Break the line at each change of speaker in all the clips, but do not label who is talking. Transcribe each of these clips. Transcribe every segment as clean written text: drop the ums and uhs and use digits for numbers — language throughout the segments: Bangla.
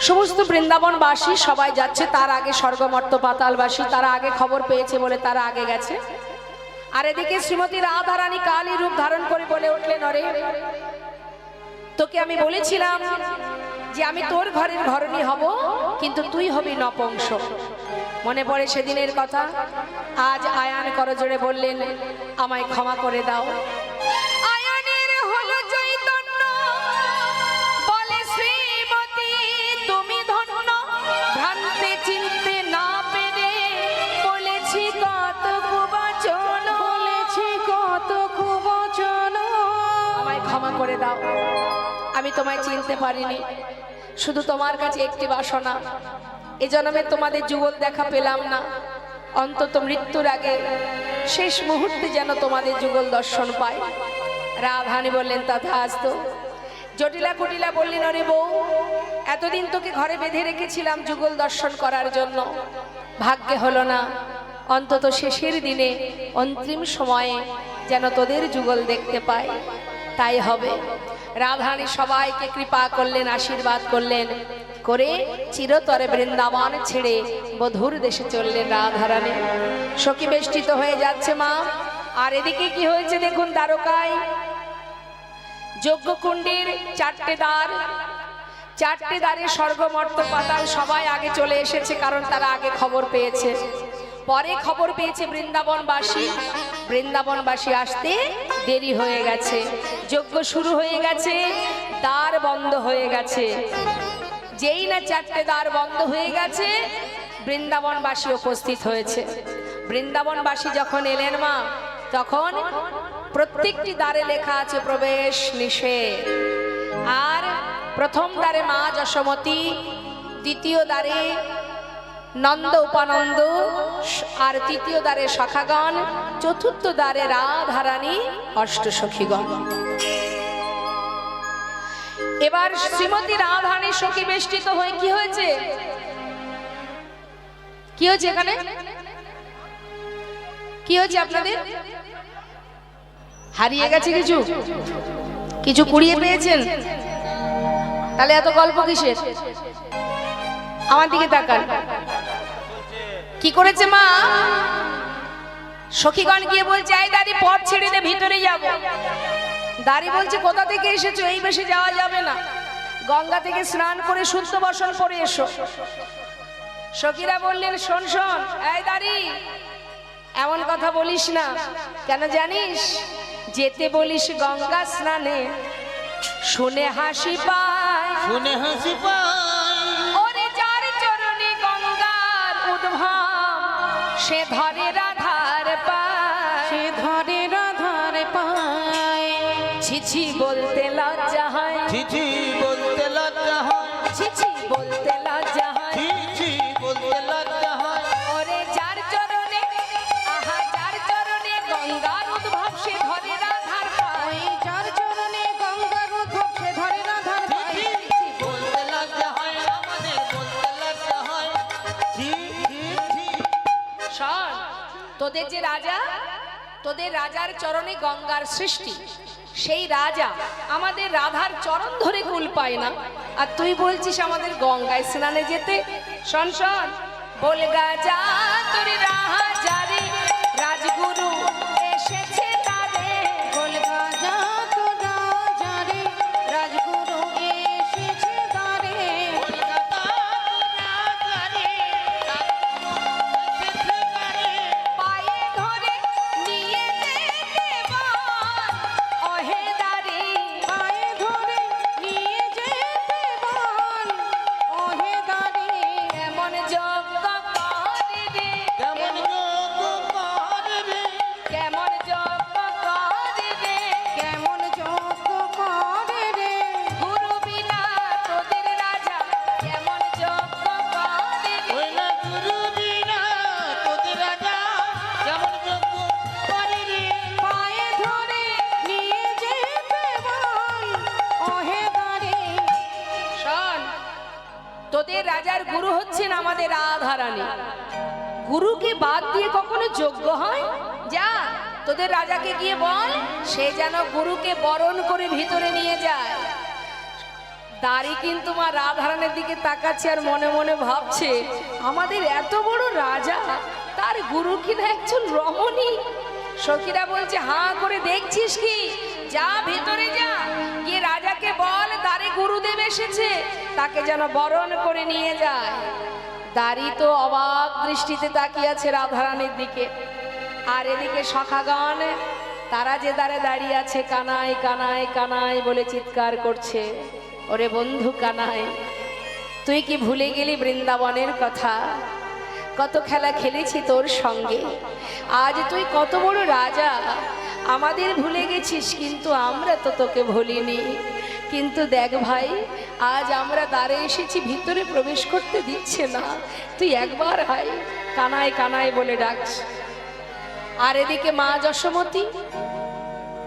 সমস্ত বৃন্দাবনবাসী সবাই যাচ্ছে, তার আগে স্বর্গমর্ত পাতালবাসী তারা আগে খবর পেয়েছে বলে তারা আগে গেছে। আর এদিকে শ্রীমতী রাধারানী কালী রূপ ধারণ করে বলে উঠলেন, অরে তোকে আমি বলেছিলাম যে আমি তোর ঘরের ঘরণী হব, কিন্তু তুই হবি নপুংস। মনে পড়ে সেদিনের কথা। আজ আয়ান করজোড়ে বললেন, আমায় ক্ষমা করে দাও। আয়ানের হলো চৈতন্য, বলে শ্রীমতী তুমি ধন্য, ভ্রান্তে চিনতে না পেরে বলেছি কত কুবচন, বলেছি কত কুবচন, আমায় ক্ষমা করে দাও। আমি তোমায় চিনতে পারিনি, শুধু তোমার কাছে একটি বাসনা, এ জন্মে তোমাদের যুগল দেখা পেলাম না, অন্তত মৃত্যুর আগে শেষ মুহূর্তে যেন তোমাদের যুগল দর্শন পাই। রাধারানী বললেন, তথাস্তু। জটিলা কুটিলা বললেন, অরে বউ, এতদিন তোকে ঘরে বেঁধে রেখেছিলাম যুগল দর্শন করার জন্য, ভাগ্যে হলো না, অন্তত শেষের দিনে অন্তিম সময়ে যেন তোদের যুগল দেখতে পাই, তাই হবে। রাধারানী সবাইকে কৃপা করলেন, আশীর্বাদ করলেন, করে চিরতরে বৃন্দাবন ছেড়ে বধূর দেশে চললেন রাধারানী। সখী বেষ্টিত হয়ে যাচ্ছে মা। আর এদিকে কি হয়েছে দেখুন, দ্বারকায় যজ্ঞকুণ্ডের চারটে দ্বার, চারটে দ্বারে স্বর্গমর্ত পাতাল সবাই আগে চলে এসেছে, কারণ তারা আগে খবর পেয়েছে। পরে খবর পেয়েছে বৃন্দাবনবাসী, বৃন্দাবনবাসী আসতে দেরি হয়ে গেছে, যজ্ঞ শুরু হয়ে গেছে, দ্বার বন্ধ হয়ে গেছে। যেই না চারটে দ্বার বন্ধ হয়ে গেছে, বৃন্দাবনবাসী উপস্থিত হয়েছে। বৃন্দাবনবাসী যখন এলেন মা, তখন প্রত্যেকটি দ্বারে লেখা আছে প্রবেশ নিষেধ। আর প্রথম দ্বারে মা যশোমতী, দ্বিতীয় দ্বারে নন্দ উপানন্দ, আর তৃতীয় দ্বারে সখাগণ, চতুর্থ দ্বারে রাধারানী অষ্টসখীগণ। এবার শ্রীমতী রাধারানী সখী বেষ্টিত হয়ে কি হয়েছে, কি হয়েছে এখানে, কি হয়েছে আপনাদের? হারিয়ে গেছে কিছু, কিছু কুড়িয়ে পেয়েছেন? তাহলে এত গল্প কিসের? আমার দিকে তাকান। কি করেছে মা? সখীগণ গিয়ে বলছে, এই দাঁড়ি পথ ছেড়ে দে, ভিতরে যাব। দাঁড়ি বলছে, কোথা থেকে এসেছো, এই বেশে যাওয়া যাবে না, গঙ্গা থেকে স্নান করে শুদ্ধ বসন করে এসো। সখীরা বললেন, শোন শোন, এই দাঁড়ি, এমন কথা বলিস না, কেন জানিস? যেতে বলিস গঙ্গা স্নানে, শুনে হাসি পায়,
শুনে হাসি পায়।
ওরে যার চরণে গঙ্গার উদ্ভব, সে ধরে রাধার পায়, সে ধরে রাধার পায়। ছিছি বলতে লজ্জা হয়,
ছিছি বলতে লজ্জা হয়,
ছিছি বলতে লজ্জা হয়,
ছিছি বলতে লজ্জা হয়।
ওরে যার চরণে, আহা যার চরণে গঙ্গার উদ্ভব, সে ধরে রাধার পায়, যার চরণে গঙ্গার উদ্ভব, সে ধরে রাধার পায়।
ছিছি বলতে লজ্জা হয়, আমাদের বলতে লজ্জা হয়। ছি ছি ছি।
শোন, তোদের যে রাজা, তোদের রাজার চরণে গঙ্গার সৃষ্টি, সেই রাজা আমাদের রাধার চরণ ধরে কুল পায় না, আর তুই বলছিস আমাদের গঙ্গায় স্নানে যেতে। শোন শোন, বলগা যা তোর রাজারে, রাজগুরু এসেছে তারে, বলগা যা তোর রাজারে, রাজগুরু এসেছে তারে।
কলকাতা রাজারে,
পায়ে ধরে নিয়ে যেতে বল, ওহে দাঁড়ি, পায়ে ধরে নিয়ে যেতে বল, ওহে দাঁড়ি। এমন যজ্ঞ করে রে,
কেমন যোগ করবে,
কেমন যজ্ঞ করে রে, কেমন যজ্ঞ করে রে, গুরু বিনা তোদের রাজা কেমন যজ্ঞ করে রে।
ওই না গুরু বিনা তোদের রাজা কেমন যোগ করে রে।
পায়ে ধরে নিয়ে যেতে বল, ওহে দাঁড়ি। শোন, তোদের রাজার গুরু হচ্ছেন আমাদের রাধারানী, গুরুকে বাদ দিয়ে কখনো যোগ্য হয়? যা তোদের রাজাকে গিয়ে বল, সে যেন গুরুকে বরণ করে ভিতরে নিয়ে যায়। দাঁড়ি কিন্তু মা রাধারানীর দিকে তাকাচ্ছে আর মনে মনে ভাবছে আমাদের এত বড় রাজা, তার গুরু কিনা একজন রমণী। সখীরা বলছে হাঁ করে দেখছিস কি, যা ভেতরে যা, গিয়ে রাজাকে বল দাঁড়ি গুরুদেব এসেছে, তাকে যেন বরণ করে নিয়ে যায়। দাঁড়ি তো অবাক দৃষ্টিতে তাকিয়ে আছে রাধারানীর দিকে, আর এদিকে সখাগণ তারা যে দ্বারে দাঁড়িয়ে আছে কানাই কানাই কানাই বলে চিৎকার করছে। ওরে বন্ধু কানাই, তুই কি ভুলে গেলি বৃন্দাবনের কথা? কত খেলা খেলেছি তোর সঙ্গে, আজ তুই কত বড় রাজা, আমাদের ভুলে গেছিস, কিন্তু আমরা তো তোকে ভুলিনি। কিন্তু দেখ ভাই, আজ আমরা দ্বারে এসেছি, ভিতরে প্রবেশ করতে দিচ্ছে না, তুই একবার আয়। কানাই কানাই বলে ডাকছে। আর এদিকে মা যশোমতী,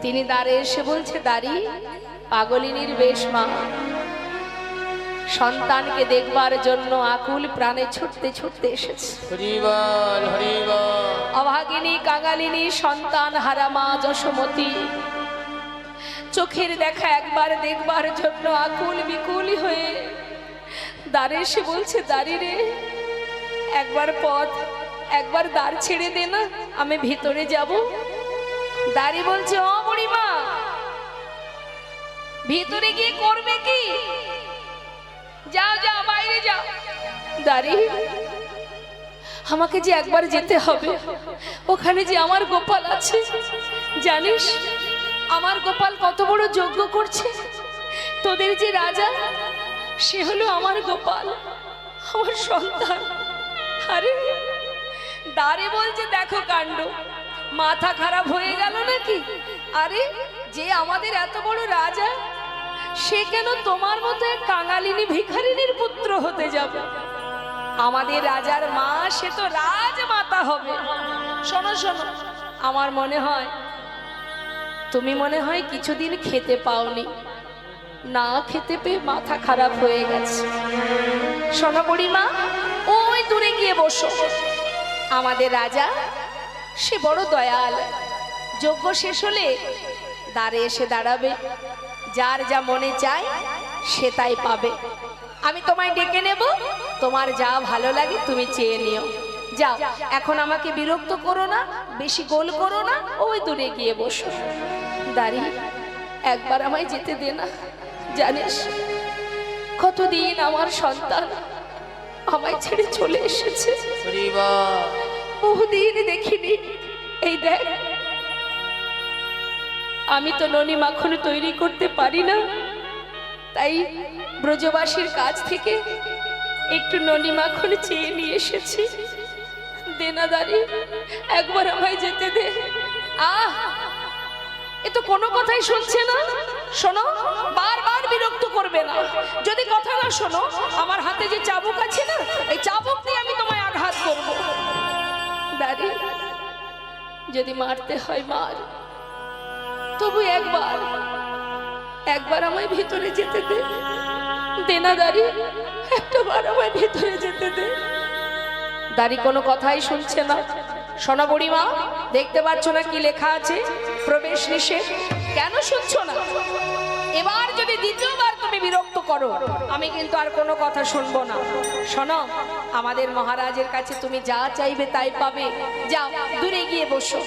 তিনি দ্বারে এসে বলছে দাঁড়ি পাগলিনীর বেশ মা, সন্তানকে দেখবার জন্য আকুল প্রাণে ছুটতে ছুটতে এসেছে।
হরিবল হরিবল।
অভাগিনী কাঙালিনী সন্তান হারা মা যশোমতী চোখের দেখা একবার দেখবার জন্য আকুল বিকুল হয়ে দ্বারে এসে বলছে দাঁড়ি রে, একবার পথ, একবার দ্বার ছেড়ে দে না, আমি ভিতরে যাব। দাঁড়ি বলছে ও বুড়িমা, ভিতরে গিয়ে করবে কি? যাও যাও, বাইরে যাও। দাঁড়ি, আমাকে যে একবার যেতে হবে, ওখানে যে আমার গোপাল আছে, জানিস আমার গোপাল কত বড় যজ্ঞ করছে, তোদের যে রাজা সে হলো আমার গোপাল, আমার সন্তান। আরে দাঁড়ি বলছে দেখো কাণ্ড, মাথা খারাপ হয়ে গেল নাকি? আরে যে আমাদের এত বড় রাজা, সে কেন তোমার মতো এক কাঙালিনী ভিখারিনীর পুত্র হতে যাবে? আমাদের রাজার মা, সে তো রাজমাতা হবে। শোনো শোনো, আমার মনে হয় তুমি মনে হয় কিছুদিন খেতে পাওনি, না খেতে পেয়ে মাথা খারাপ হয়ে গেছে। শোনো বুড়িমা, ওই দূরে গিয়ে বসো। আমাদের রাজা সে বড় দয়াল, যজ্ঞ শেষ হলে দ্বারে এসে দাঁড়াবে, যার যা মনে চায় সে তাই পাবে। আমি তোমায় ডেকে নেব, তোমার যা ভালো লাগে তুমি চেয়ে নিও। যাও, এখন আমাকে বিরক্ত করো না, বেশি গোল করো না, ওই দূরে গিয়ে বসো। দাঁড়ি, একবার আমায় যেতে দে না, জানিস কতদিন আমার সন্তান আমায় ছেড়ে চলে এসেছে, বহুদিন দেখিনি। এই দেখ, আমি তো ননি মাখন তৈরি করতে পারি না, তাই ব্রজবাসীর কাছ থেকে একটু ননি মাখন চেয়ে নিয়ে এসেছি। দেনাদারি, একবার আমায় যেতে দে। আহ, এ তো কোনো কথাই শুনছে না। শোনো, বারবার বিরক্ত করবে না, যদি কথা না শোনো আমার হাতে যে চাবুক আছে না, এই চাবুক দিয়ে আমি তোমায় আঘাত করব। দাঁড়ি, যদি মারতে হয় মার, তবু একবার একবার আমায় ভিতরে যেতে দে। দেনাদারি, একটাবার আমায় ভিতরে যেতে দে। দাঁড়ি কোনো কথাই শুনছে না। সোনা বুড়িমা, দেখতে পাচ্ছ না কি লেখা আছে? প্রবেশ নিষেধ। কেন শুনছো না? এবার যদি দ্বিতীয়বার তুমি বিরক্ত করো, আমি কিন্তু আর কোনো কথা শুনবো না। শোনো, আমাদের মহারাজের কাছে তুমি যা চাইবে তাই পাবে। যাও, দূরে গিয়ে বসো।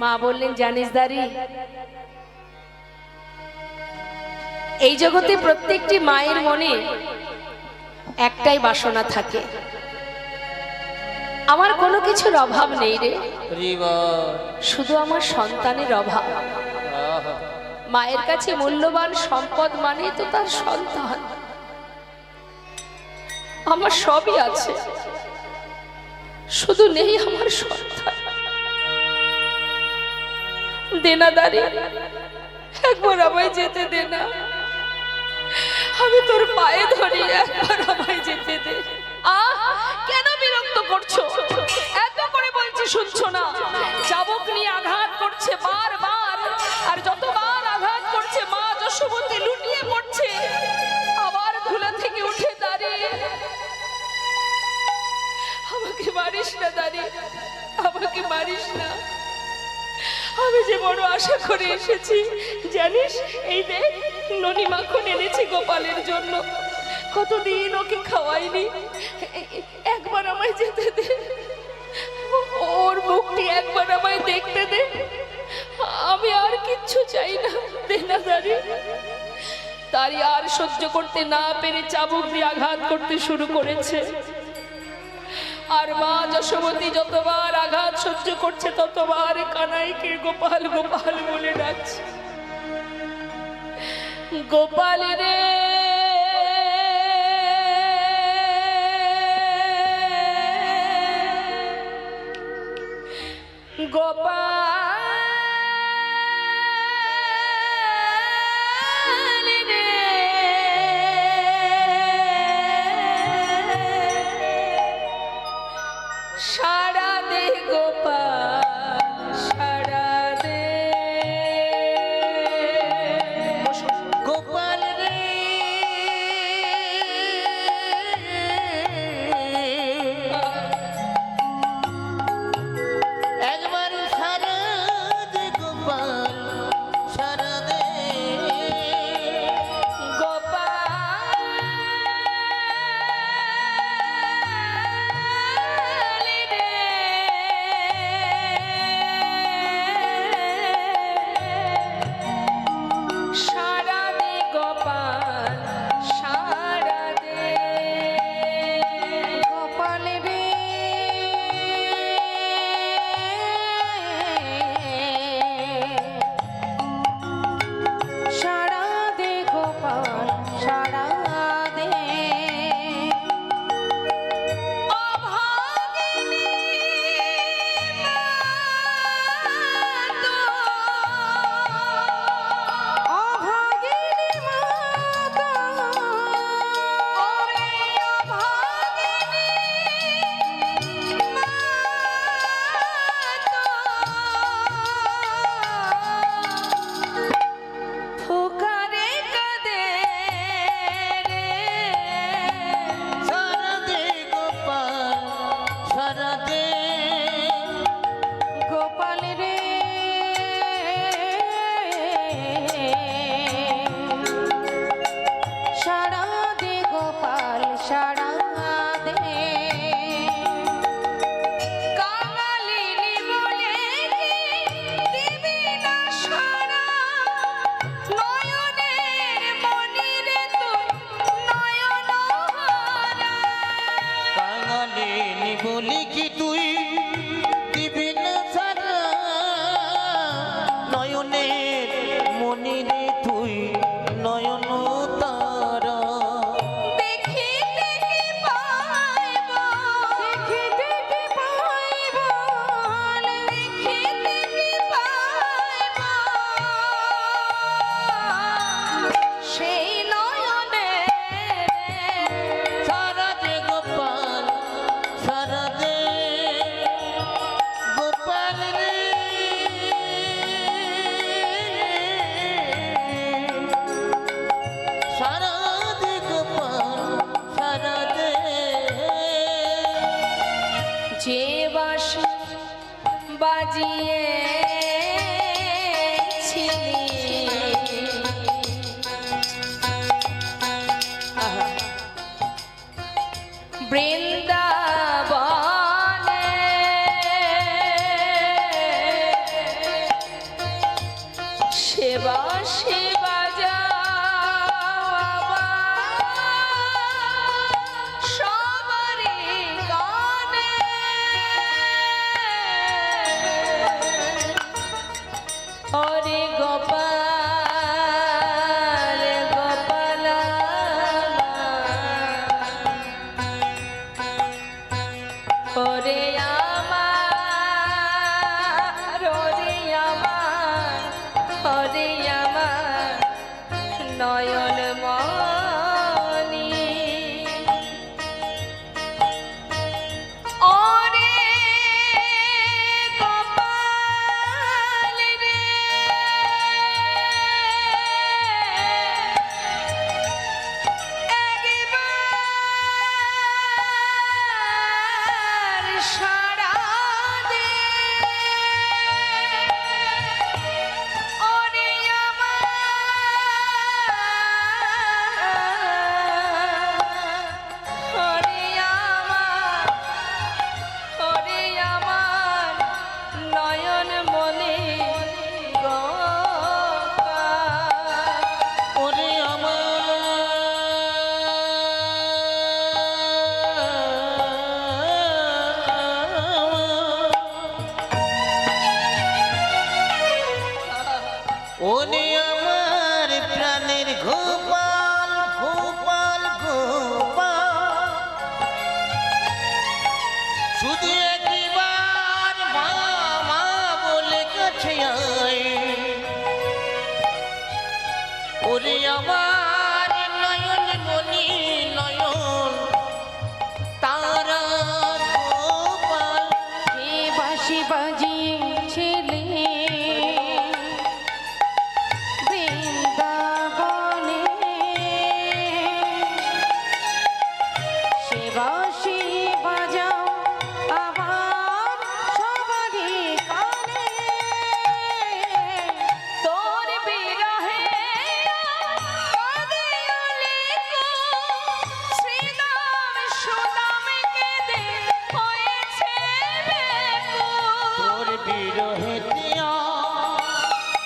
মা বললেন জানিস দাঁড়ি, এই জগতে প্রত্যেকটি মায়ের মনে একটাই বাসনা থাকে, আমার কোনো কিছুর অভাব নেই রে, শুধু আমার সন্তানের অভাব। মায়ের কাছে মূল্যবান সম্পদ মানে তো তার সন্তান। আমার সবই আছে, শুধু নেই আমার সন্তান। দেনাদারি, একবার আমায় যেতে দে না, আমি তোর পায়ে ধরি, একবার আমায় যেতে দে। কেন বিরক্ত করছো? এত করে বলছি শুনছো না? চাবুক নিয়ে আঘাত করছে বারবার, আর যতবার আঘাত করছে মা যশোমতী লুটিয়ে পড়ছে। আবার ধুলা থেকে উঠে দাঁড়িয়ে, আমাকে মারিস না দাঁড়িয়ে, আমাকে মারিস না, আমি যে বড় আশা করে এসেছি জানিস। এই দেখ, ননি মাখন এনেছি গোপালের জন্য, কতদিন ওকে খাওয়াইনি। একবার আমায় যেতে দে, ওর মুখটি একবার আমায় দেখতে দে, আমি আর কিচ্ছু চাই না। দেনাদারি তারই আর সহ্য করতে না পেরে চাবুক দিয়ে আঘাত করতে শুরু করেছে। আর মা যশোমতী যতবার আঘাত সহ্য করছে ততবার কানাইকে গোপাল গোপাল বলে ডাকছে। গোপাল রে গোপাল রে সারা দে গোপাল সারা দে।
গোপাল রে একবার সারা দে গোপাল সারা দে।
সারা দে গোপাল সারা দে। গোপাল রে সারা দে গোপাল সারা দে। অভাগিনী অভাগিনী মাতা ওরে অভাগিনী মাতা ফুকারে কাঁদে রে।
সারা দে গোপাল সারা দে।
গোপাল রে সারা দে গোপাল সারা দে। কাঙালিনী বলে কি দিবি না সারা, নয়নের মনিরে তুই নয়ন হারা।
কাঙালিনী বলি কি তুই দিবি না সারা, নয়নের মনিরে তুই নয়ন তারা।
দেখিতে কি পাইব দেখিতে কি পাইব দেখিতে কি পাইব সেই নয়নে
সারা দে গোপাল সারা দে। গোপাল রে সারা দে গোপাল সারা দে।
যে বাঁশি বাজিয়েছিলি বৃন্দাবনে সে বাঁশি বাজাও সবারই গানে। ওরে গোপাল গোপাল ওরে আমার ওরে আমার ওরে আমার নয়ন মনি। ওরে গোপাল রে একবার সারা দে। ওরে আমার সুদাম কেঁদে হয়েছে ব্যাকুল।
তোর বিরহে দিয়া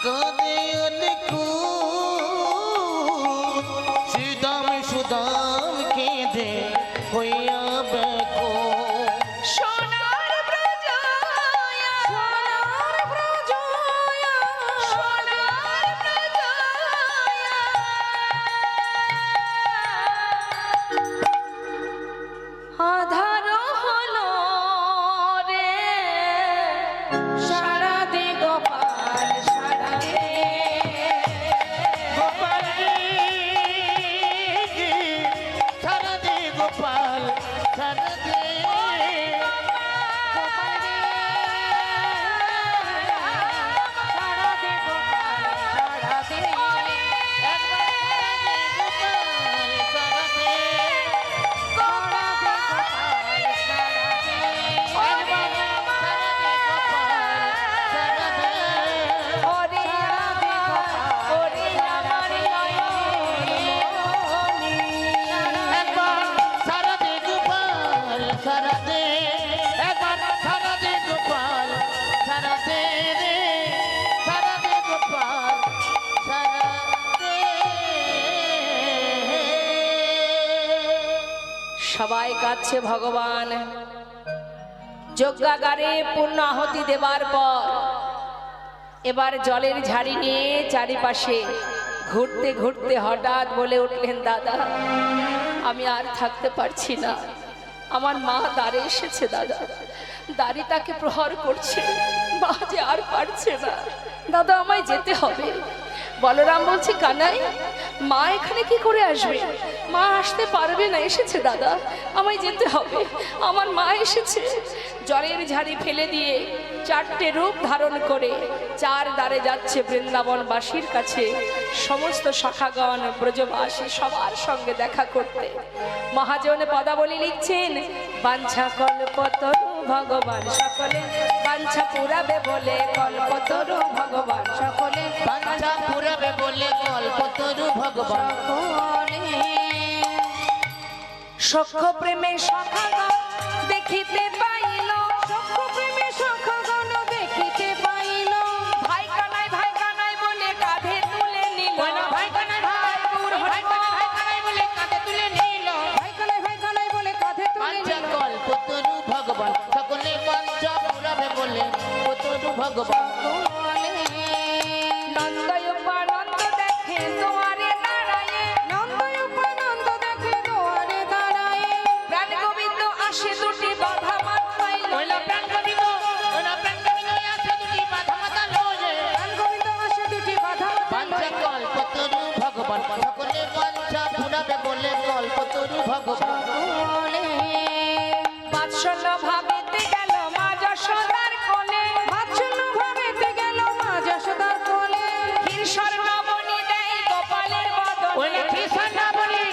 কাঁদে অনেকুল, সুদাম সুদাম কেঁদে হইয়া ব্যাকুল।
সোনার ব্রজয়া, সোনার ব্রজয়া, সোনার ব্রজয়া। আধার হলো রে সারা দে গোপাল, সারা দে
গোপাল রে, সারা দে গোপাল, সারা দে।
সবাই কাঁদছে ভগবান। যজ্ঞাগারে পূর্ণ আহুতি দেবার পর এবার জলের ঝাড়ি নিয়ে চারিপাশে ঘুরতে ঘুরতে হঠাৎ বলে উঠলেন, দাদা আমি আর থাকতে পারছি না, আমার মা দ্বারে এসেছে দাদা, দাড়ি তাকে প্রহার করছে, মা যে আর পারছে না, দাদা আমায় যেতে হবে। বলরাম বলছে, কানাই মা এখানে কি করে আসবে, মা আসতে পারবে না, এসেছে দাদা আমায় যেতে হবে, আমার মা এসেছে। জলের ঝাড়ি ফেলে দিয়ে চারটে রূপ ধারণ করে চার দ্বারে যাচ্ছে বৃন্দাবনবাসীর কাছে, সমস্ত শাখাগণ ব্রজবাসী সবার সঙ্গে দেখা করতে। মহাজন পদাবলী লিখছেন, বাঞ্ছা কল্পতরু ভগবান সকলে, বাঞ্ছা পুরাবে বলে কল্পতরু ভগবান সকলে,
বাঞ্ছা পুরাবে বলে কল্পতরু ভগবান
সখ্য প্রেমে সখাগণ দেখিতে পাইল, সখ্য প্রেমে সখাগণ দেখিতে পাইল, ভাই কানাই বলে কাঁধে তুলে নিল,
ভাই কানাই ভাই
গৌর
ভাই কানাই বলে কাঁধে তুলে নিল,
ভাই কানাই বলে কাঁধে তুলে
বাঞ্ছা
নিল।
কল্পতরু ভগবান সকলে, বাঞ্ছা পুরাবে বলে কল্পতরু ভগবান।
নন্দয়োপানন্দ দেখে দুয়ারে দাঁড়ায়ে, নন্দয়োপানন্দ দেখে দুয়ারে দাঁড়ায়ে, প্রাণ গোবিন্দ আসে দুটি বাধা মাথায় লয়ে,
প্রাণ গোবিন্দ আসে দুটি বাধা মাথা লয়ে,
প্রাণ গোবিন্দ আসে দুটি বাধা মাথায়
বাঞ্ছা
লয়ে।
কল্পতরু ভগবান সকলে, বাঞ্ছা পুরাবে বলে কল্পতরু ভগবান।
বাৎসল্য ভাবিতে গেল মা যশোদার কোলে, বাৎসল্য ভাবিতে গেল মা যশোদার কোলে, ক্ষীর স্বর্ণমণি দেয় গোপালের বদনে,
ক্ষীর স্বর্ণমণি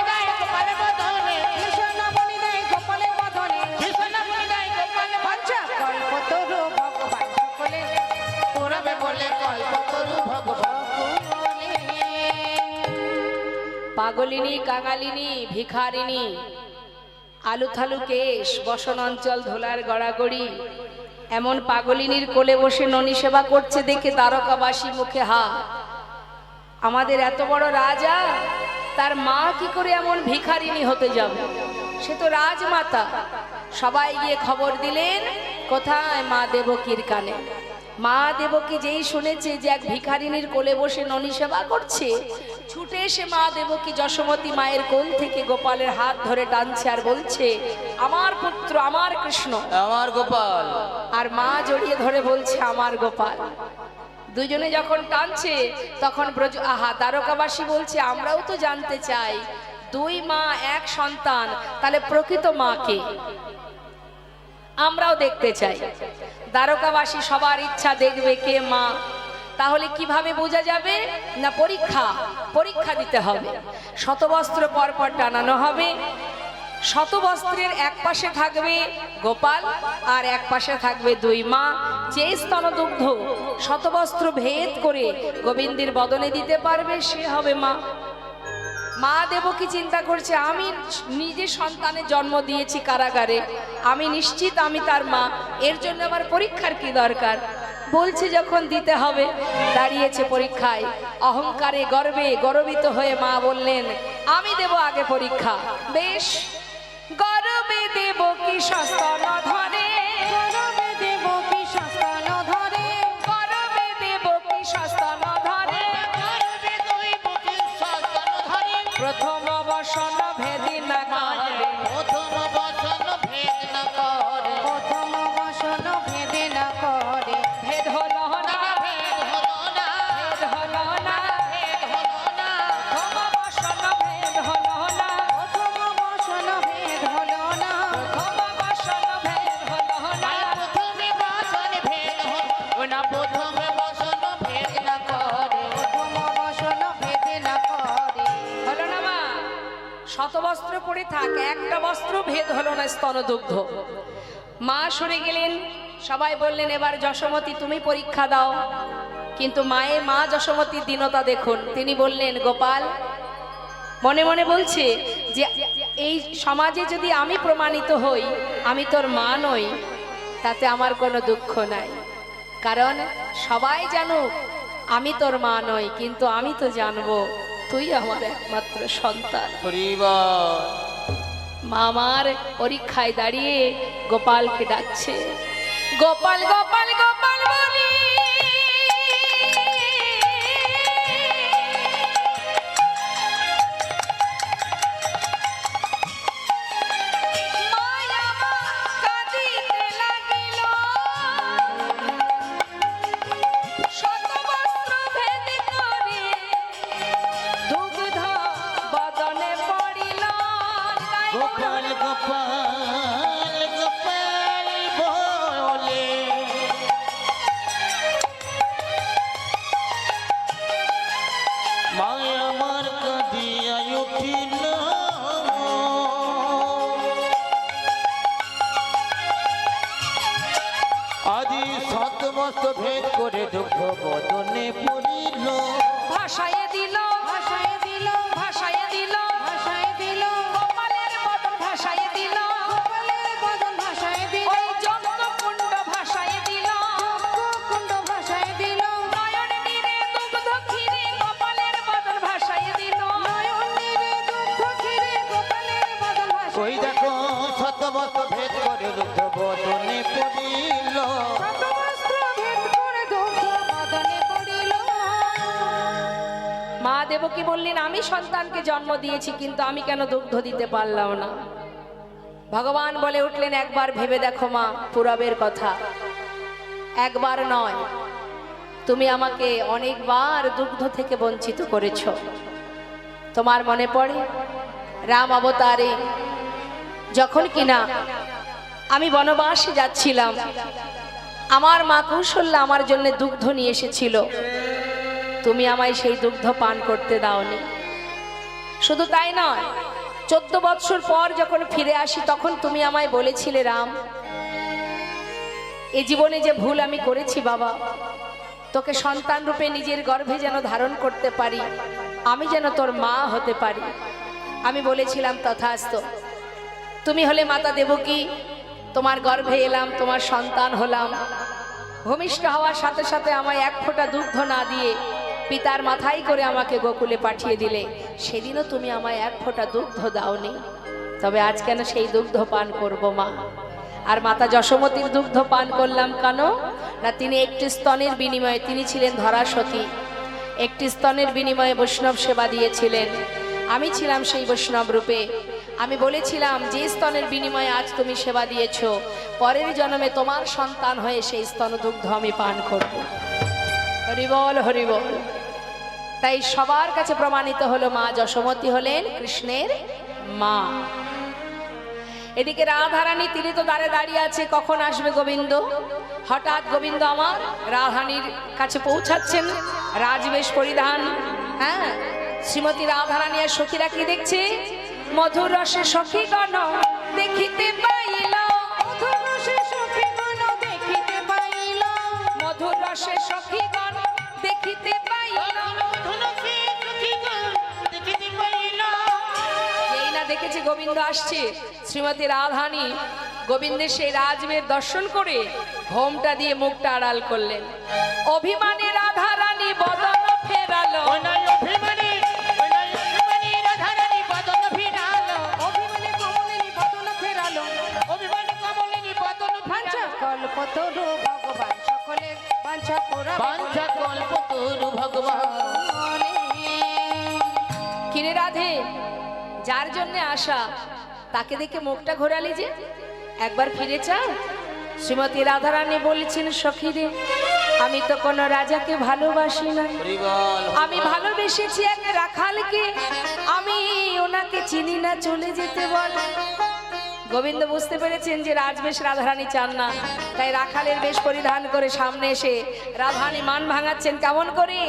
দেয় গোপালের বদনে,
ক্ষীর স্বর্ণমণি দেয় গোপালের বদনে।
ক্ষীর স্বর্ণমণি দেয় গোপালের
বাঞ্ছা কল্পতরু ভগবান সকলে,
পুরাবে বলে কল্পতরু ভগবান।
পাগলিনী কাঙালিনী ভিখারিনী, আলু থালু কেশ, বসন অঞ্চল ধোলার গড়াগড়ি, এমন পাগলিনীর কোলে বসে ননি সেবা করছে দেখে দ্বারকাবাসী মুখে হা। আমাদের এত বড় রাজা, তার মা কি করে এমন ভিখারিনী হতে যাবে, সে তো রাজমাতা। সবাই গিয়ে খবর দিলেন, কোথায় মা দেবকীর কানে। মা দেবকী যেই শুনেছে যে এক ভিখারিনীর কোলে বসে ননি সেবা করছে, ছুটে এসে মা দেবকী যশোমতী মায়ের কোল থেকে গোপালের হাত ধরে টানছে আর বলছে, আমার পুত্র, আমার কৃষ্ণ,
আমার গোপাল।
আর মা জড়িয়ে ধরে বলছে, আমার গোপাল। দুজনে যখন টানছে তখন দ্বারকাবাসী বলছে, আমরাও তো জানতে চাই, দুই মা এক সন্তান, তাহলে প্রকৃত মা কে, আমরাও দেখতে চাই। দ্বারকাবাসী সবার ইচ্ছা দেখবে কে মা। তাহলে কিভাবে বোঝা যাবে না, পরীক্ষা দিতে হবে। শতবস্ত্র পরপর টানানো হবে, শতবস্ত্রের এক পাশে থাকবে গোপাল আর এক পাশে থাকবে দুই মা। যে স্তনদুগ্ধ শতবস্ত্র ভেদ করে গোবিন্দের বদনে দিতে পারবে সে হবে মা। মা দেবকী চিন্তা করছে আমি নিজে সন্তানের জন্ম দিয়েছি কারাগারে, আমি নিশ্চিত আমি তার মা, এর জন্য আমার পরীক্ষার কি দরকার। বলছে যখন দিতে হবে, দাঁড়িয়েছে পরীক্ষায়। অহংকারে গর্বে গর্বিত হয়ে মা বললেন আমি দেব আগে পরীক্ষা। বেশ, গর্বে দেবকী সস্তন ধরে,
গরবে দেবকী সস্তন ধরে,
গর্বে দেবকী সস্তন ধরে, প্রথম বসন ভেদি না করে,
প্রথম বচন ভেদ না করে,
প্রথম বসন ভেদে না করে,
ভেদ হলো না,
ভেদ হলো না,
ভেদ হলো না,
ভেদ হলো না,
প্রথম বসন ভেদ হলো না,
প্রথম বসন ভেদ হলো না,
প্রথম বসন ভেদ হলো না।
প্রথমে বচন ভেদ হলো না, প্রথমে বচন ভেদ না করে,
প্রথম বসন ভেদে না করে।
হলো না মা? শতবস্ত্র পরে থাক, একটা বস্ত্র ভেদ হলো না স্তনদুগ্ধ। মা সরে গেলেন, সবাই বললেন এবার যশোমতী তুমি পরীক্ষা দাও। কিন্তু মায়ের মা যশোমতীর দীনতা দেখুন, তিনি বললেন গোপাল, মনে মনে বলছে যে এই সমাজে যদি আমি প্রমাণিত হই আমি তোর মা নই, তাতে আমার কোনো দুঃখ নাই, কারণ সবাই জানুক আমি তোর মা নই, কিন্তু আমি তো জানবো তুই আমার একমাত্র সন্তান।
পরিবার
মামার পরীক্ষায় দাঁড়িয়ে গোপালকে ডাকছে, গোপাল গোপাল গোপাল বলি, মায়া মা কাঁদিতে লাগিল, শতবস্ত্র ভেদ করে দুগ্ধ বদনে পড়িল।
গোপাল গোপাল গোপাল বলে, মায়া আমার কাঁদিয়া উঠিল, আদি শতবস্ত্র ভেদ করে দুঃখ বদনে পড়িল,
ভাষায় দিল,
ভাষায় দিল,
ভাষায় দিল,
ভাষায় দিল,
গোপালের বদন ভাষায় দিল,
গোপালের বদন ভাষায় দিল,
ওই যজ্ঞকুণ্ড ভাষায় দিল,
কুণ্ড ভাষায় দিল,
নয়ন নীরে দুগ্ধ ক্ষীরে গোপালের বদন ভাষায় দিল।
নয়ন নীরে দুগ্ধ ক্ষীরে গোপালের বদন ভাষায়
ওই দেখো শতবস্ত্র ভেদ করে দুঃখ বদনে পড়িল,
শতবস্ত্র ভেদ করে দুগ্ধ বদনে পড়িল।
মা দেবকী বললেন আমি সন্তানকে জন্ম দিয়েছি, কিন্তু আমি কেন দুগ্ধ দিতে পারলাম না? ভগবান বলে উঠলেন একবার ভেবে দেখো মা, পুরবের কথা একবার নয়, তুমি আমাকে অনেকবার দুগ্ধ থেকে বঞ্চিত করেছ। তোমার মনে পড়ে রাম অবতারে যখন কিনা আমি বনবাসে যাচ্ছিলাম, আমার মা কৌশল্যা আমার জন্য দুগ্ধ নিয়ে এসেছিল, তুমি আমায় সেই দুগ্ধ পান করতে দাওনি। শুধু তাই নয়, 14 বৎসর পর যখন ফিরে আসি তখন তুমি আমায় বলেছিলে রাম, এ জীবনে যে ভুল আমি করেছি বাবা, তোকে সন্তান রূপে নিজের গর্ভে যেন ধারণ করতে পারি, আমি যেন তোর মা হতে পারি। আমি বলেছিলাম তথাস্তু। তুমি হলে মাতা দেবকী, তোমার গর্ভে এলাম, তোমার সন্তান হলাম। ভূমিষ্ঠ হওয়ার সাথে সাথে আমায় এক ফোঁটা দুগ্ধ না দিয়ে পিতার মাথায় করে আমাকে গোকুলে পাঠিয়ে দিলে, সেদিনও তুমি আমায় এক ফোঁটা দুগ্ধ দাওনি। তবে আজ কেন সেই দুগ্ধ পান করব মা? আর মাতা যশোমতীর দুগ্ধ পান করলাম কেন না, তিনি একটি স্তনের বিনিময়ে, তিনি ছিলেন ধরাসতী, একটি স্তনের বিনিময়ে বৈষ্ণব সেবা দিয়েছিলেন। আমি ছিলাম সেই বৈষ্ণব রূপে। আমি বলেছিলাম যে স্তনের বিনিময়ে আজ তুমি সেবা দিয়েছ, পরের জন্মে তোমার সন্তান হয়ে সেই স্তনদুগ্ধ আমি পান করব। হরিবল হরিবল। তাই সবার কাছে প্রমাণিত হলো মা যশোমতী হলেন কৃষ্ণের মা। এদিকে রাধারানী, তিনি তো দ্বারে দাঁড়িয়ে আছে, কখন আসবে গোবিন্দ। হঠাৎ গোবিন্দ আমার রাধারানীর কাছে পৌঁছাচ্ছেন, রাজবেশ পরিধান। হ্যাঁ, শ্রীমতী রাধারানী আর সখীরা কি দেখছে? মধুর রসে সখীগণ দেখিতে পাইল,
মধুর রসে সখীগণ দেখিতে পাইল,
মধুর রসে সখীগণ দেখিতে পাইল,
দেখিতে পাইল,
দেখেছে গোবিন্দ আসছে, শ্রীমতী রাধারানী গোবিন্দের সেই রাজবের দর্শন করে ঘোমটা দিয়ে মুখটা আড়াল করলেন। অভিমানী রাধারানী বদন ফেরালো,
ওই নাই অভিমানী, ওই নাই অভিমানী রাধারানী বদন ফিরালো,
অভিমানে কমলিনী বদন ফেরালো।
অভিমানী কমলিনী বদন
বাঞ্ছা
ফিরালো।
কল্পতরু ভগবান সকলের বাঞ্ছা পুরাবে
বাঞ্ছা কল্পতরু ভগবান।
কিরে রাধে, যার জন্য আসা তাকে দেখে মুখটা ঘোরালি যে, একবার ফিরে চা। শ্রীমতী রাধারানী বলেছেন, সখী রে, আমি তো কোনো রাজাকে ভালোবাসি না, আমি ভালোবেসেছি এক রাখালকে, আমি ওনাকে চিনি না, চলে যেতে বল। গোবিন্দ বুঝতে পেরেছেন যে রাজবেশ রাধারানী চান না, তাই রাখালের বেশ পরিধান করে সামনে এসে রাধারানী মান ভাঙাচ্ছেন। কেমন করে?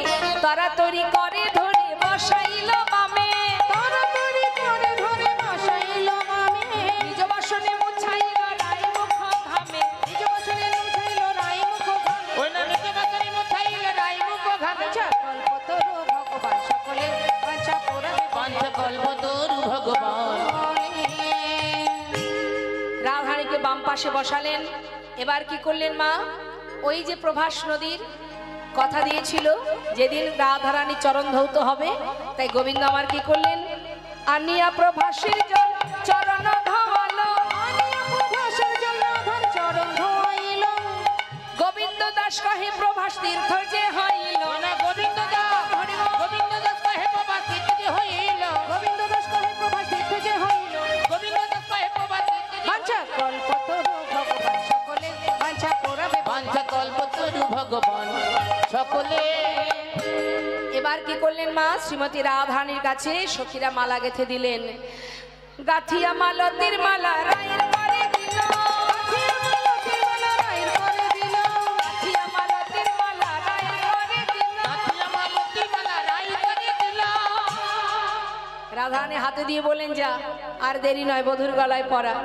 তরাতরি করে ধরে বসাইল বামে,
তরাতরি করে ধরে বসাইল বামে,
নিজ বসনে মুছাইল রায় মুখ ঘামে,
নিজ বচনে মুছাইল রায় মুখ ঘামে।
ওই না নিজ বাঁচারি মুছাইল রায় মুখ ঘামে।
বাঞ্ছা কল্পতরু ভগবান সকলের বাঞ্ছা পুরাবে
বাঞ্ছা কল্পতরু ভগবান।
রাধারানীকে বাম পাশে বসালেন। এবার কি করলেন মা? ওই যে প্রভাস নদীর কথা দিয়েছিল যেদিন রাধারানী চরণ ধৌত হবে, তাই গোবিন্দ আমার কি করলেন? আনিয়া প্রভাসের জল চরণ ধোয়ালো,
আনিয়া প্রভাসের জল রাধার চরণ ধোয়াইল।
গোবিন্দ দাস কহে প্রভাস তীর্থ যে হইল,
ওই না গোবিন্দ দাস, গোবিন্দ দাস কহে বাবা তীর্থ যে হইল,
গোবিন্দ দাস কহে প্রভাস তীর্থ যে হইল।
গোবিন্দ দাস কহে বাবা তীর্থ যে
বাঞ্ছা কল্পতরু ভগবান সকলের বাঞ্ছা পুরাবে
বাঞ্ছা কল্পতরু ভগবান সকলে।
এবার কি করলেন মা? শ্রীমতী রাধারানীর কাছে সখীরা মালা গেঁথে দিলেন। গাথিয়া মালতির মালা রায়ের পরে দিল,
রায়ের করে দিল।
গাথিয়া মালতির মালা রায়ের পরে দিল।
কাঠিয়া মালতী মালা রাই করে দিল।
রাধারানী হাতে দিয়ে বলেন, যা, আর দেরি নয়, বধুর গলায় পরা।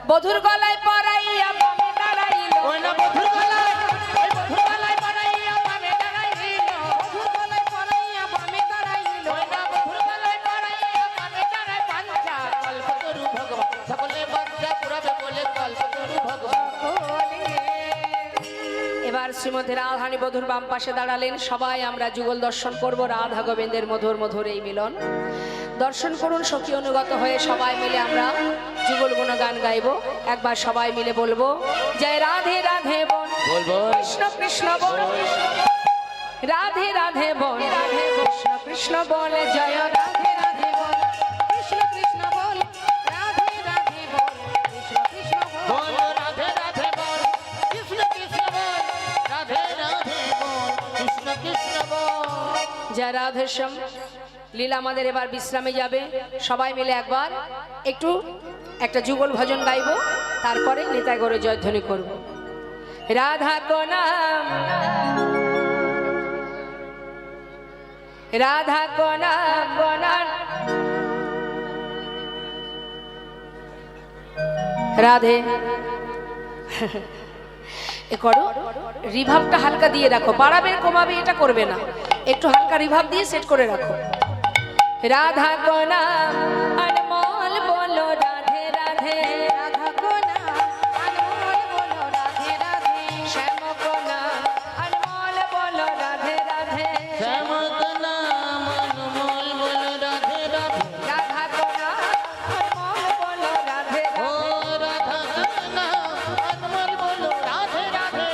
বধুর গলায় পরাইয়া বামে দাঁড়াইল,
ওই না বধুর গলায়, ওই বধুর গলায় পরাইয়া বামে দাঁড়াইল,
বধূর গলায় পরাইয়া বামে দাঁড়াইল।
ওই না বধুর গলায় পরাইয়া বামে দাঁড়ায়। বাঞ্ছা কল্পতরু ভগবান সকলে বাঞ্ছা পুরাবে বলে কল্পতরু ভগবান।
এবার শ্রীমতী রাধারানী বধুর বাম পাশে দাঁড়ালেন। সবাই আমরা যুগল দর্শন করব, রাধা গোবিন্দের মধুর মধুর এই মিলন দর্শন করুন। সখী অনুগত হয়ে সবাই মিলে আমরা যুগল গুণগান গাইব। একবার সবাই মিলে বলবো, জয় রাধে রাধে বল,
বলবো
কৃষ্ণ কৃষ্ণ বল, রাধে রাধে বল, রাধে কৃষ্ণ কৃষ্ণ বল, জয় রাধে রাধে বল,
কৃষ্ণ কৃষ্ণ বল, রাধে রাধে বল, কৃষ্ণ কৃষ্ণ বল।
বল রাধে রাধে বল, কৃষ্ণ কৃষ্ণ বল, রাধে রাধে বল, কৃষ্ণ কৃষ্ণ বল।
জয় রাধে শ্যাম। লীলা আমাদের এবার বিশ্রামে যাবে। সবাই মিলে একবার একটু একটা যুগল ভজন গাইব, তারপরে নিতাই গৌর জয়ধ্বনি করব। রাধা কো নাম, রাধা কো নাম, রাধে এ করো, রিভাবটা হালকা দিয়ে রাখো, বাড়াবে কমাবে এটা করবে না, একটু হালকা রিভাব দিয়ে সেট করে রাখো। রাধা কো নাম অনমোল বলো রাধে রাধে,
রাধা কো নাম অনমোল বলো রাধে রাধে,
শ্যাম কো নাম অনমোল বলো রাধে রাধে,
শ্যামক নাম অনমোল বল রাধে রাধে।
রাধা কো নাম অনমোল বলো রাধে
ও
রাধে।
রাধা নাম অনমোল বল রাধে রাধে।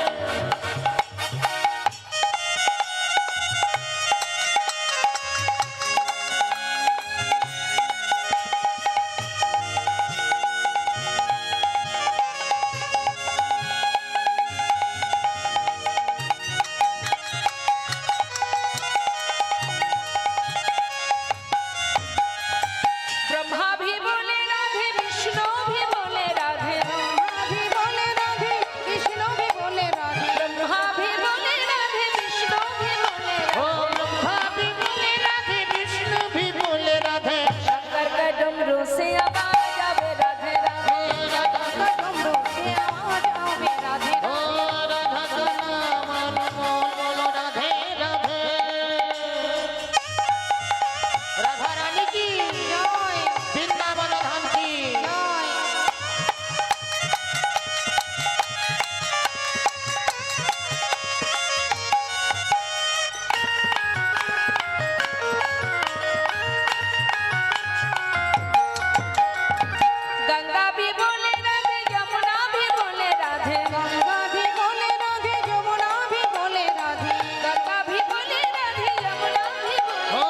বলে রাধে যমুনা ভি বলে রাধে
গঙ্গা ভি বলে রাধে যমুনা ভি বলে রাধে
গঙ্গা ভি বলে রাধে যমুনা ভি
ओ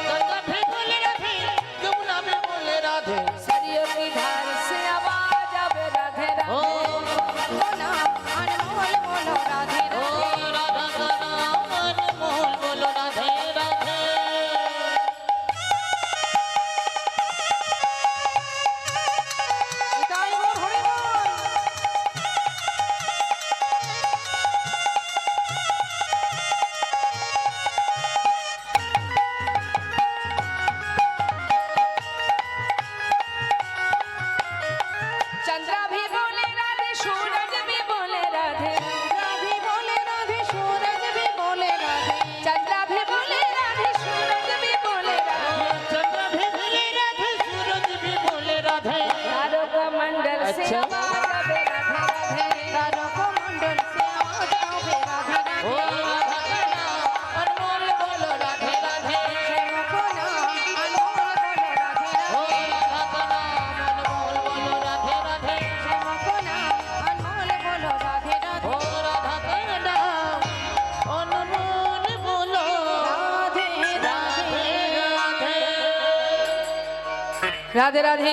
বলে
गंगा भी बोले राधे यमुना भी बोले राधे
सरयू की धार से आवाज आवे राधे
ओ
राधे
बोला अनमोल बोलो राधे
ओ
राधे
राधा का नाम अनमोल बोलो राधे राधे
নিতাই গৌর হরি বল
चंद्रा भी बोले राधे सूरज भी बोले राधे
राधे बोले राधे सूरज भी बोले राधे
चंद्रा भी बोले राधे सूरज भी बोले राधे
चंद्र भी बोले राधे सूरज भी बोले राधे
तारों का मंडल से
अच्छा।
आवाज आवे राधे राधे
तारों को मंडल से आवाज आवे राधे
ओ
राधे
राधा का नाम अनमोल बोलो राधे राधे
प्रेम को नाम अनमोल बोलो राधे
ओ
राधे
राधा का नाम अनमोल बोलो राधे राधे
प्रेम को नाम अनमोल बोलो राधे
ओ
राधे
राधा का नाम अनमोल बोलो
राधे
राधे
राधे
রাধে রাধে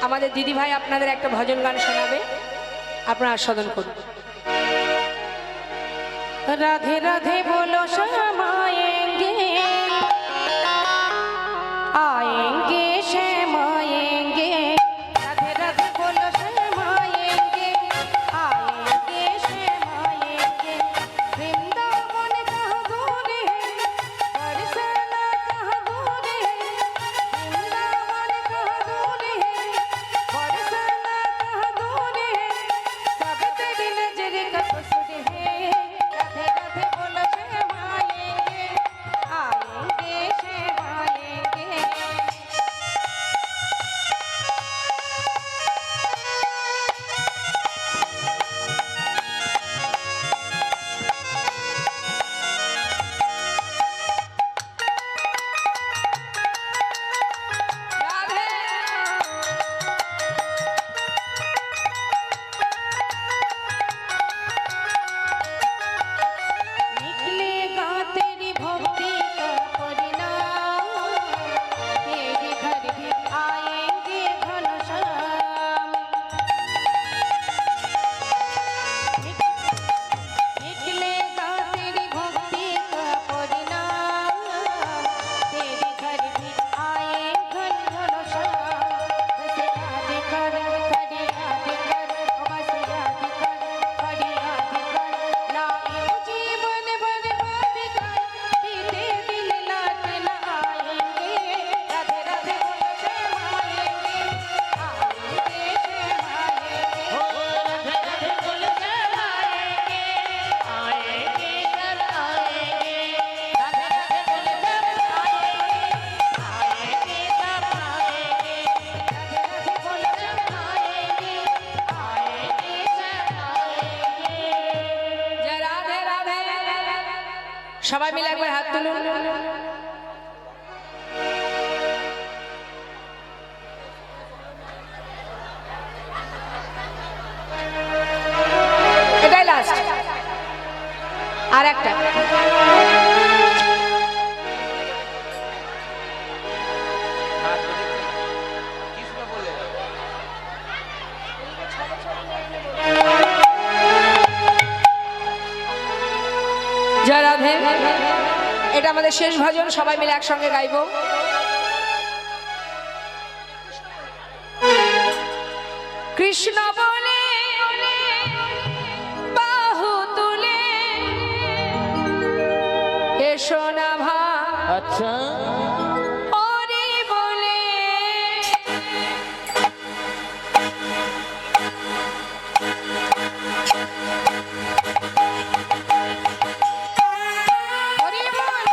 আমাদের দিদি ভাই আপনাদের একটা ভজন গান শোনাবে আপনারা আস্বাদন করুন
राधे राधे बोलो श्याम आएंगे आएंगे श्याम आएंगे राधे राधे बोलो श्याम आएंगे आएंगे श्याम आएंगे वृंदावन कहाँ दूर है बरसाना कहाँ दूर है वृंदावन कहाँ दूर है बरसाना कहाँ दूर है सब तेरी नजर का कसूर है राधे राधे बोलो श्याम आएंगे आएंगे श्याम आएंगे
রাধে
निकलेगा तेरी भक्ति का परिणाम तेरे घर भी आएंगे घनश्याम निकलेगा तेरी भक्ति का परिणाम तेरे घर भी आएंगे घनश्याम बस याद कर खड़ी याद कर बस याद कर खड़ी याद कर लाए जीवन बर्बाद कर बीते दिल लौट न आएंगे राधे राधे बोलो श्याम आएंगे आएंगे श्याम आएंगे
ओ राधे राधे बोलो श्याम आएंगे आएंगे कर आएंगे राधे राधे बोलो श्याम आएंगे आएंगे सब आएंगे
राधे राधे बोलो श्याम आएंगे
आएंगे सब आएंगे
জয় রাধে রাধে সবাই মিলে একবার হাত তুলুন এটাই লাস্ট আর একটা জয় রাধে এটা আমাদের শেষ ভজন সবাই মিলে একসঙ্গে গাইবো কৃষ্ণ বলে বাহু তুলে এসো না ভা
अच्छा
ওরে বলে
हरि बोल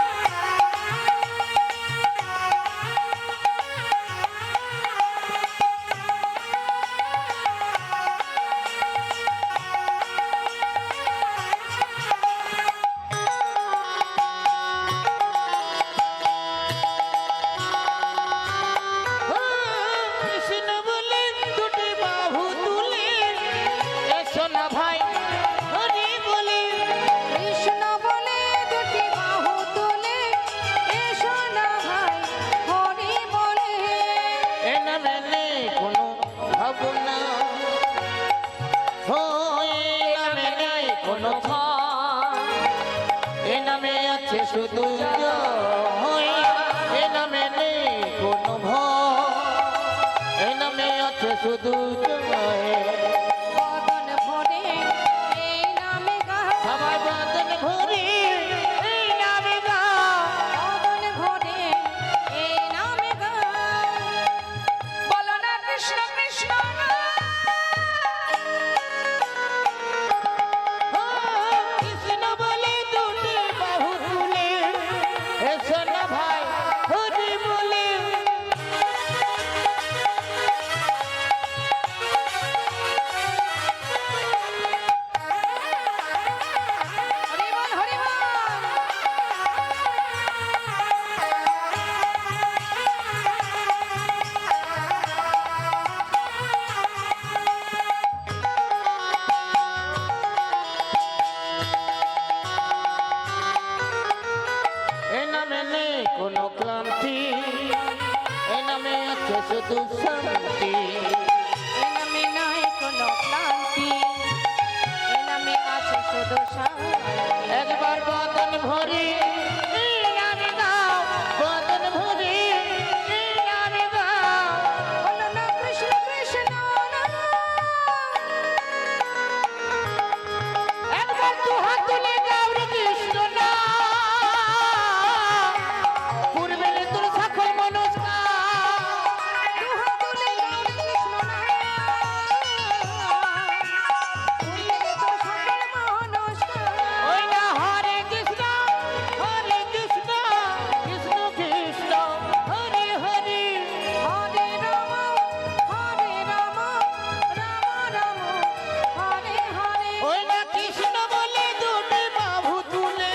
শুধু জয়, এ নামে নেই কোনো ভয়, এ নামে আছে শুধু জয়।
বদন ভরে এই নামে গাও,
সবাই বদন ভরে এই নামে গাও,
বদন ভরে এই নামে গাও।
বলো না কৃষ্ণ কৃষ্ণ না।
কৃষ্ণ বলে দুটি বাহু তুলে, এসো না ভাই হরি বলে।
হরি বল হরি বল।
এ নামে নেই কোনো ক্লান্তি, এ নামে আছে শুধু শান্তি।
এই নামে নাই কোনো ক্লান্তি, এই নামে আছে শুধু শান্তি।
একবার বদন ভরে এই নামে গাও, বদন ভরে এই নামে গাও।
বলো না কৃষ্ণ কৃষ্ণ না।
একবার দু হাত তুলে গাও রে কৃষ্ণ না, পূর্বে তোর সকল মনস্কার।
দুহা তুলে গাও রে কৃষ্ণ না। তুলে তো সকল মনস্কার।
ওই না হরে কৃষ্ণ কৃষ্ণ, কৃষ্ণ হরে হরে।
হরে রাম রাম রাম হরে হরে।
ওই না কৃষ্ণ বলে দুটি বাহু তুলে,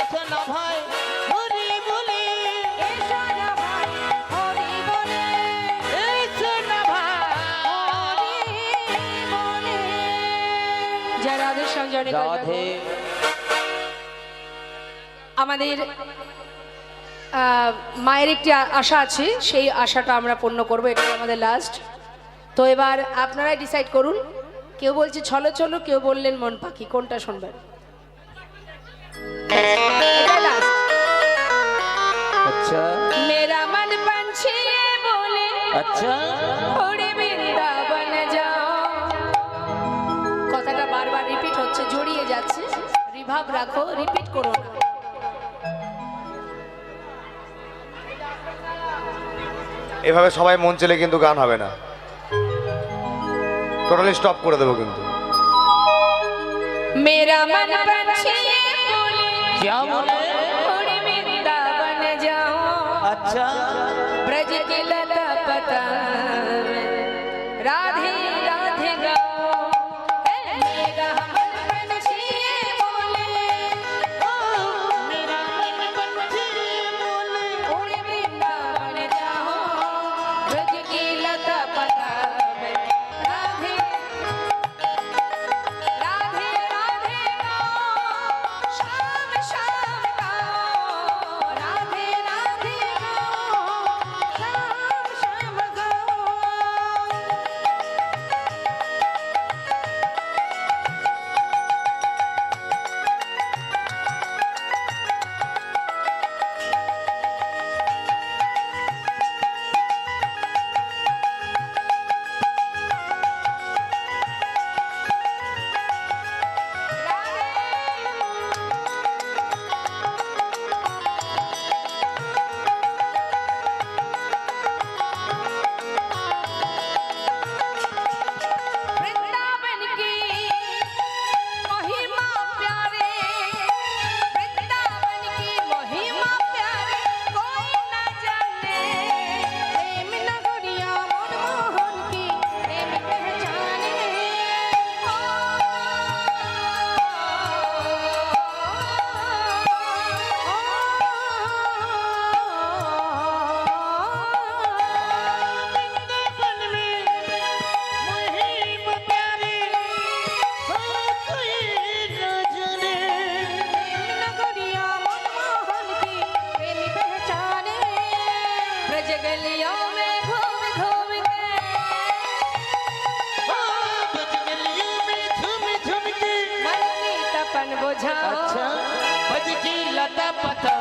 এসো না ভাই হরি বলে,
এসো না ভাই হরি বলে,
এসো না ভাই।
হরি বলে।
জয় রাধে শ্যাম জয় নিতাই গৌর। আমাদের মায়ের একটি আশা আছে, সেই আশাটা আমরা পূর্ণ করবো, এটাই আমাদের লাস্ট। তো এবার আপনারাই ডিসাইড করুন, কেউ বলছে চলো চলো, কেউ বললেন মন পাখি, কোনটা শুনবেন? এটাই last।
আচ্ছা
মেরা মন पंछी ये बोले
আচ্ছা
उड़ी বৃন্দাবন যাও। কথাটা বারবার রিপিট হচ্ছে, জড়িয়ে যাচ্ছে, রিভাব রাখো, রিপিট করো না।
এভাবে সবাই মন চেলে কিন্তু গান হবে না, টোটালি স্টপ করে দেবো কিন্তু।
मेरा मन पंछी ये बोले
क्या बोले?
उड़ी वृंदावन जाओ।
अच्छा
ब्रज के लता पता राधे राधे गाओ। मेरा मन पंछी ये बोले
मेरा मन पंछी बोले,
उड़ी वृंदावन जाओ। ब्रज की लता पता राधे राधे राधे गाओ। शाम शाम गाओ। राधे राधे गाओ।
शाम शाम गाओ।
পাতা